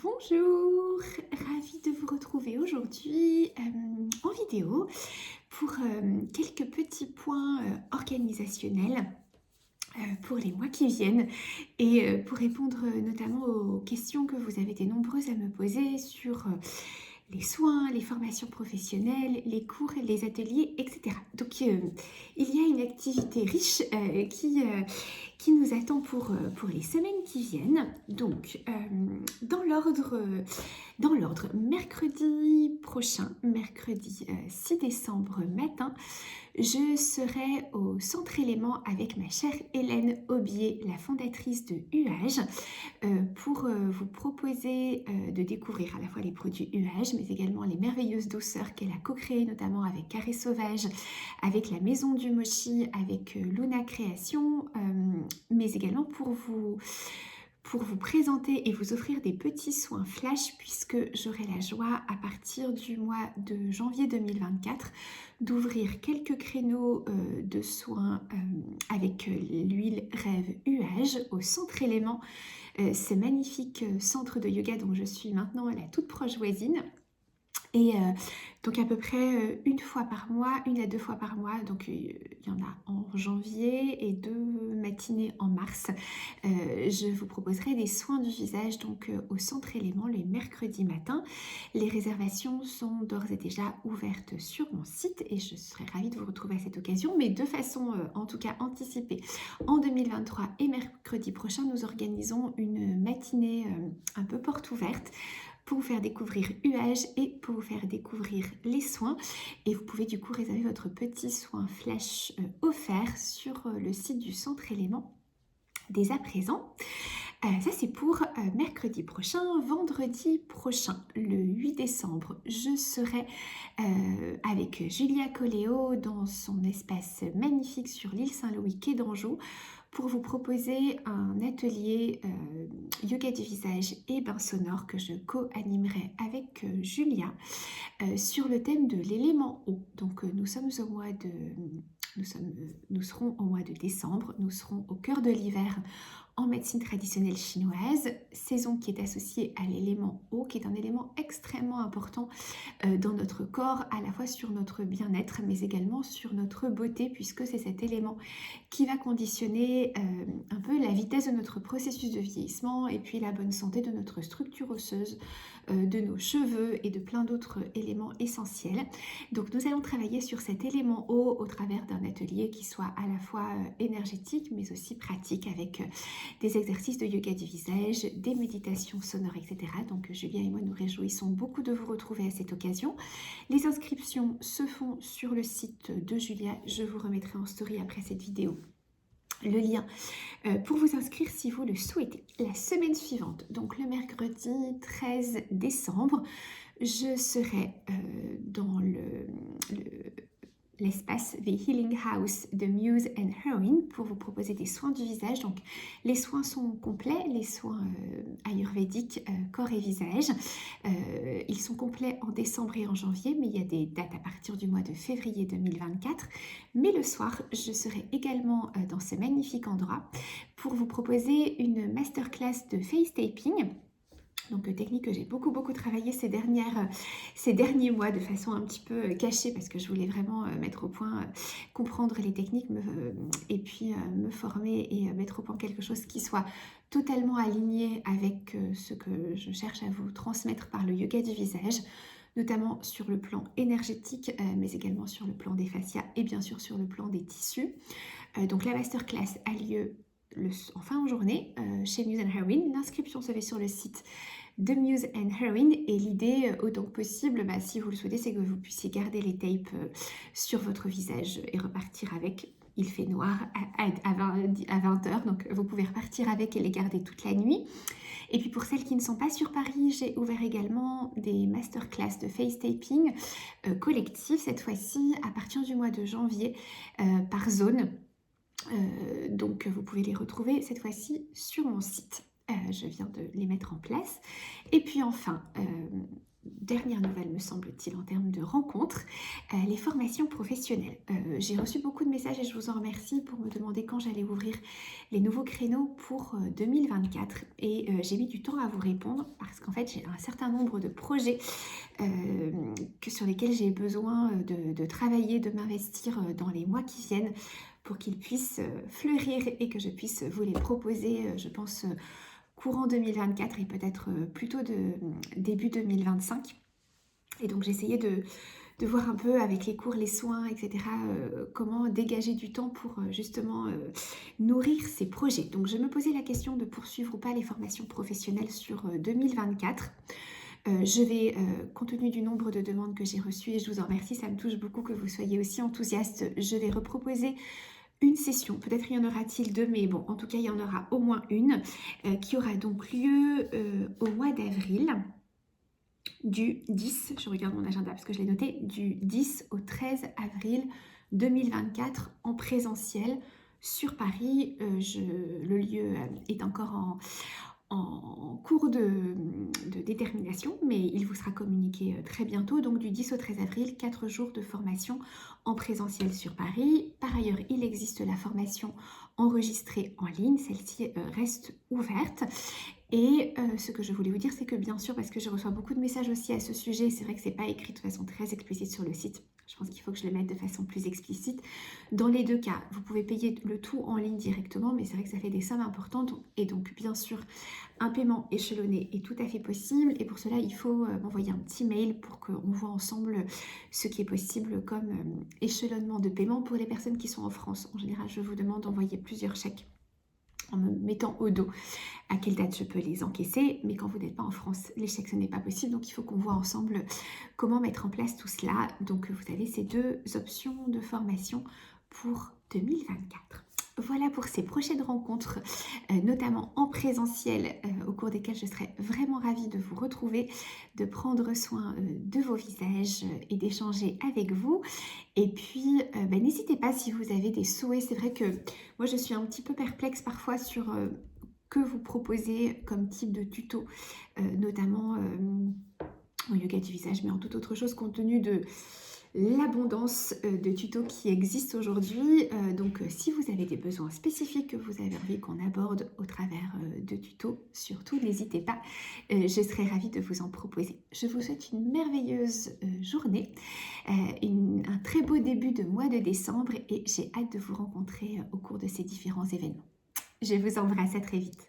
Bonjour, ravie de vous retrouver aujourd'hui en vidéo pour quelques petits points organisationnels pour les mois qui viennent et pour répondre notamment aux questions que vous avez été nombreuses à me poser sur les soins, les formations professionnelles, les cours, les ateliers, etc. Donc il y a une activité riche qui nous attend pour les semaines qui viennent. Donc dans l'ordre, mercredi prochain, mercredi 6 décembre matin, je serai au Centre Élément avec ma chère Hélène Aubier, la fondatrice de UAGE, pour vous proposer de découvrir à la fois les produits UAGE, mais également les merveilleuses douceurs qu'elle a co-créées, notamment avec Carré Sauvage, avec la Maison du Mochi, avec Luna Création, mais également pour vous présenter et vous offrir des petits soins flash, puisque j'aurai la joie à partir du mois de janvier 2024 d'ouvrir quelques créneaux de soins avec l'huile Rêve UAGE au Centre Élément, ce magnifique centre de yoga dont je suis maintenant la toute proche voisine. Et donc à peu près une fois par mois, une à deux fois par mois, donc il y en a en janvier et 2 matinées en mars. Je vous proposerai des soins du visage donc au Centre Élément le mercredi matin. Les réservations sont d'ores et déjà ouvertes sur mon site et je serai ravie de vous retrouver à cette occasion, mais de façon en tout cas anticipée. En 2023 et mercredi prochain, nous organisons une matinée un peu porte ouverte pour vous faire découvrir UAGE et pour vous faire découvrir les soins. Et vous pouvez du coup réserver votre petit soin flash offert sur le site du Centre Élément dès à présent. Ça c'est pour mercredi prochain. Vendredi prochain, le 8 décembre, je serai avec Julia Coléo dans son espace magnifique sur l'île Saint-Louis, quai d'Anjou, pour vous proposer un atelier yoga du visage et bain sonore que je co-animerai avec Julia sur le thème de l'élément eau. Donc nous serons au mois de décembre, nous serons au cœur de l'hiver en médecine traditionnelle chinoise, saison qui est associée à l'élément eau, qui est un élément extrêmement important dans notre corps, à la fois sur notre bien-être, mais également sur notre beauté, puisque c'est cet élément qui va conditionner un peu la vitesse de notre processus de vieillissement et puis la bonne santé de notre structure osseuse, de nos cheveux et de plein d'autres éléments essentiels. Donc nous allons travailler sur cet élément eau au travers d'un atelier qui soit à la fois énergétique mais aussi pratique, avec des exercices de yoga du visage, des méditations sonores, etc. Donc Julia et moi nous réjouissons beaucoup de vous retrouver à cette occasion. Les inscriptions se font sur le site de Julia, je vous remettrai en story après cette vidéo le lien pour vous inscrire si vous le souhaitez. La semaine suivante, donc le mercredi 13 décembre, je serai dans l'espace The Healing House de Muse and Heroine pour vous proposer des soins du visage. Donc les soins sont complets, les soins ayurvédiques corps et visage. Ils sont complets en décembre et en janvier, mais il y a des dates à partir du mois de février 2024. Mais le soir, je serai également dans ce magnifique endroit pour vous proposer une masterclass de face taping. Donc technique que j'ai beaucoup travaillé ces derniers mois de façon un petit peu cachée, parce que je voulais vraiment mettre au point, comprendre les techniques et puis me former et mettre au point quelque chose qui soit totalement aligné avec ce que je cherche à vous transmettre par le yoga du visage, notamment sur le plan énergétique, mais également sur le plan des fascias et bien sûr sur le plan des tissus. Donc la masterclass a lieu en fin de journée chez Muse and Heroine. L'inscription se fait sur le site de Muse and Heroine et l'idée autant que possible, si vous le souhaitez, c'est que vous puissiez garder les tapes sur votre visage et repartir avec. Il fait noir à 20h, donc vous pouvez repartir avec et les garder toute la nuit. Et puis pour celles qui ne sont pas sur Paris, j'ai ouvert également des masterclass de face taping collectif, cette fois-ci à partir du mois de janvier par zone. Donc vous pouvez les retrouver cette fois-ci sur mon site. Je viens de les mettre en place. Et puis enfin, dernière nouvelle me semble-t-il en termes de rencontres, les formations professionnelles. J'ai reçu beaucoup de messages et je vous en remercie pour me demander quand j'allais ouvrir les nouveaux créneaux pour 2024 et j'ai mis du temps à vous répondre parce qu'en fait j'ai un certain nombre de projets sur lesquels j'ai besoin de travailler, de m'investir dans les mois qui viennent pour qu'ils puissent fleurir et que je puisse vous les proposer, je pense, courant 2024 et peut-être plutôt début 2025. Et donc j'essayais de voir un peu avec les cours, les soins, etc., comment dégager du temps pour justement nourrir ces projets. Donc je me posais la question de poursuivre ou pas les formations professionnelles sur 2024. Je vais, compte tenu du nombre de demandes que j'ai reçues, et je vous en remercie, ça me touche beaucoup que vous soyez aussi enthousiastes, je vais reproposer une session, peut-être y en aura-t-il deux, mais bon, en tout cas, il y en aura au moins une, qui aura donc lieu au mois d'avril, du 10, je regarde mon agenda parce que je l'ai noté, du 10 au 13 avril 2024 en présentiel sur Paris. Le lieu est encore en cours de détermination, mais il vous sera communiqué très bientôt. Donc du 10 au 13 avril, 4 jours de formation en présentiel sur Paris. Par ailleurs, il existe la formation enregistrée en ligne, celle-ci reste ouverte. Et ce que je voulais vous dire, c'est que bien sûr, parce que je reçois beaucoup de messages aussi à ce sujet, c'est vrai que c'est pas écrit de façon très explicite sur le site, je pense qu'il faut que je le mette de façon plus explicite. Dans les deux cas, vous pouvez payer le tout en ligne directement, mais c'est vrai que ça fait des sommes importantes. Et donc, bien sûr, un paiement échelonné est tout à fait possible. Et pour cela, il faut m'envoyer un petit mail pour qu'on voit ensemble ce qui est possible comme échelonnement de paiement pour les personnes qui sont en France. En général, je vous demande d'envoyer plusieurs chèques en me mettant au dos à quelle date je peux les encaisser, mais quand vous n'êtes pas en France, les chèques, ce n'est pas possible, donc il faut qu'on voit ensemble comment mettre en place tout cela. Donc vous avez ces deux options de formation pour 2024. Voilà pour ces prochaines rencontres, notamment en présentiel, au cours desquelles je serai vraiment ravie de vous retrouver, de prendre soin de vos visages et d'échanger avec vous. Et puis, n'hésitez pas si vous avez des souhaits. C'est vrai que moi, je suis un petit peu perplexe parfois sur que vous proposez comme type de tuto, notamment en yoga du visage, mais en toute autre chose, compte tenu de l'abondance de tutos qui existent aujourd'hui. Donc, si vous avez des besoins spécifiques que vous avez envie qu'on aborde au travers de tutos, surtout n'hésitez pas, je serai ravie de vous en proposer. Je vous souhaite une merveilleuse journée, un très beau début de mois de décembre et j'ai hâte de vous rencontrer au cours de ces différents événements. Je vous embrasse, à très vite.